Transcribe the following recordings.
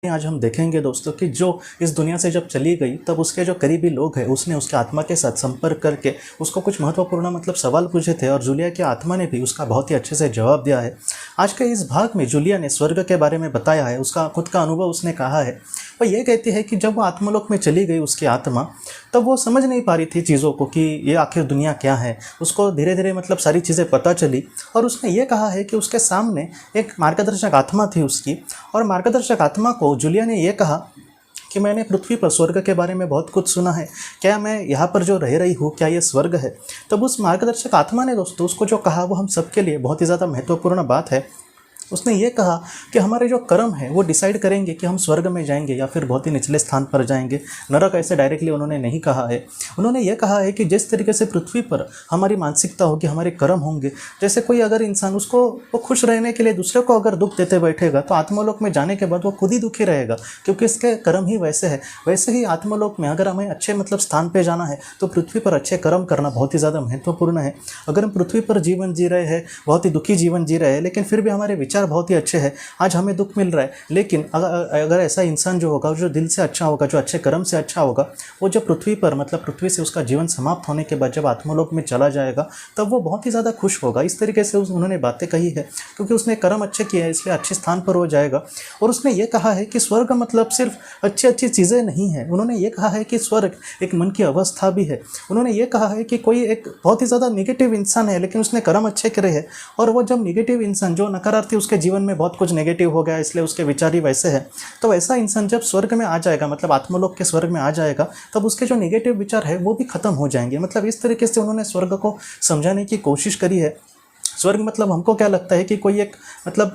आज हम देखेंगे दोस्तों कि जो इस दुनिया से जब चली गई तब उसके जो करीबी लोग हैं उसने उसके आत्मा के साथ संपर्क करके उसको कुछ महत्वपूर्ण सवाल पूछे थे और जूलिया की आत्मा ने भी उसका बहुत ही अच्छे से जवाब दिया है। आज के इस भाग में जूलिया ने स्वर्ग के बारे में बताया है, उसका खुद का अनुभव उसने कहा है। वह ये कहती है कि जब वो आत्मलोक में चली गई उसकी आत्मा, तब वो समझ नहीं पा रही थी चीज़ों को कि ये आखिर दुनिया क्या है। उसको धीरे धीरे सारी चीज़ें पता चली और उसने ये कहा है कि उसके सामने एक मार्गदर्शक आत्मा थी उसकी, और मार्गदर्शक आत्मा को जूलिया ने यह कहा कि मैंने पृथ्वी पर स्वर्ग के बारे में बहुत कुछ सुना है, क्या मैं यहाँ पर जो रह रही हूँ क्या ये स्वर्ग है। तब उस मार्गदर्शक आत्मा ने दोस्तों उसको जो कहा वो हम सबके लिए बहुत ही ज़्यादा महत्वपूर्ण बात है। उसने ये कहा कि हमारे जो कर्म है वो डिसाइड करेंगे कि हम स्वर्ग में जाएंगे या फिर बहुत ही निचले स्थान पर जाएंगे। नरक ऐसे डायरेक्टली उन्होंने नहीं कहा है। उन्होंने ये कहा है कि जिस तरीके से पृथ्वी पर हमारी मानसिकता होगी, हमारे कर्म होंगे, जैसे कोई अगर इंसान उसको वो खुश रहने के लिए दूसरे को अगर दुख देते बैठेगा तो आत्मलोक में जाने के बाद वो खुद ही दुखी रहेगा, क्योंकि इसके कर्म ही वैसे है। वैसे ही आत्मलोक में अगर हमें अच्छे स्थान पर जाना है तो पृथ्वी पर अच्छे कर्म करना बहुत ही ज़्यादा महत्वपूर्ण है। अगर हम पृथ्वी पर जीवन जी रहे हैं, बहुत ही दुखी जीवन जी रहे हैं, लेकिन फिर भी हमारे विचार बहुत ही अच्छे हैं, आज हमें दुख मिल रहा है, लेकिन अगर ऐसा इंसान जो होगा, जो दिल से अच्छा होगा, जो अच्छे कर्म से अच्छा होगा, वो जब पृथ्वी पर पृथ्वी से उसका जीवन समाप्त होने के बाद जब आत्मलोक में चला जाएगा तब वो बहुत ही ज़्यादा खुश होगा। इस तरीके से उन्होंने बातें कही है, क्योंकि उसने कर्म अच्छे किए हैं इसलिए अच्छे स्थान पर हो जाएगा। और उसने ये कहा है कि स्वर्ग सिर्फ अच्छी अच्छी चीज़ें नहीं है। उन्होंने ये कहा है कि स्वर्ग एक मन की अवस्था भी है। उन्होंने ये कहा है कि कोई एक बहुत ही ज़्यादा निगेटिव इंसान है लेकिन उसने कर्म अच्छे करे हैं, और वो जब निगेटिव इंसान जो नकारात्मक उसके जीवन में बहुत कुछ नेगेटिव हो गया इसलिए उसके विचार ही वैसे हैं, तो ऐसा इंसान जब स्वर्ग में आ जाएगा, आत्मलोक के स्वर्ग में आ जाएगा, तब उसके जो नेगेटिव विचार है वो भी खत्म हो जाएंगे। इस तरीके से उन्होंने स्वर्ग को समझाने की कोशिश करी है। स्वर्ग हमको क्या लगता है कि कोई एक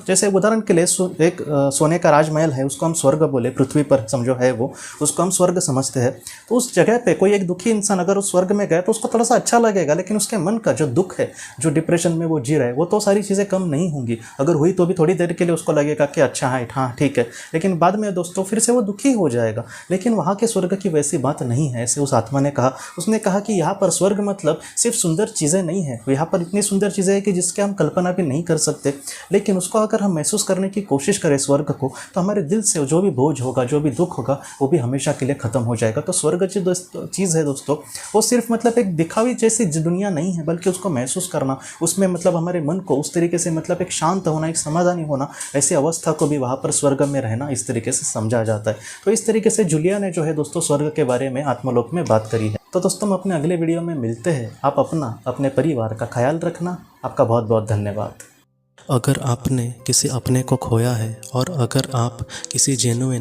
जैसे उदाहरण के लिए एक सोने का राजमहल है, उसको हम स्वर्ग बोले, पृथ्वी पर समझो है वो, उसको हम स्वर्ग समझते हैं। तो उस जगह पे कोई एक दुखी इंसान अगर उस स्वर्ग में गए तो उसको थोड़ा सा अच्छा लगेगा, लेकिन उसके मन का जो दुख है, जो डिप्रेशन में वो जी रहा है, वो तो सारी चीज़ें कम नहीं होंगी। अगर हुई तो भी थोड़ी देर के लिए उसको लगेगा कि अच्छा है, हाँ ठीक है, लेकिन बाद में दोस्तों फिर से वो दुखी हो जाएगा। लेकिन वहाँ के स्वर्ग की वैसी बात नहीं है, ऐसे उस आत्मा ने कहा। उसने कहा कि यहाँ पर स्वर्ग सिर्फ सुंदर चीज़ें नहीं है, यहाँ पर इतनी सुंदर चीज़ें हैं कि जिसके हम कल्पना भी नहीं कर सकते, लेकिन उसको अगर हम महसूस करने की कोशिश करें स्वर्ग को, तो हमारे दिल से जो भी बोझ होगा, जो भी दुख होगा, वो भी हमेशा के लिए खत्म हो जाएगा। तो स्वर्ग जो चीज़ है दोस्तों, वो सिर्फ एक दिखावी जैसी दुनिया नहीं है, बल्कि उसको महसूस करना, उसमें हमारे मन को उस तरीके से एक शांत होना, एक समाधानी होना, ऐसी अवस्था को भी वहाँ पर स्वर्ग में रहना इस तरीके से समझा जाता है। तो इस तरीके से जूलिया ने जो है दोस्तों स्वर्ग के बारे में, आत्मलोक में बात करी है। तो दोस्तों हम अपने अगले वीडियो में मिलते हैं। आप अपने परिवार का ख्याल रखना। आपका बहुत बहुत धन्यवाद। अगर आपने किसी अपने को खोया है और अगर आप किसी जेन्युइन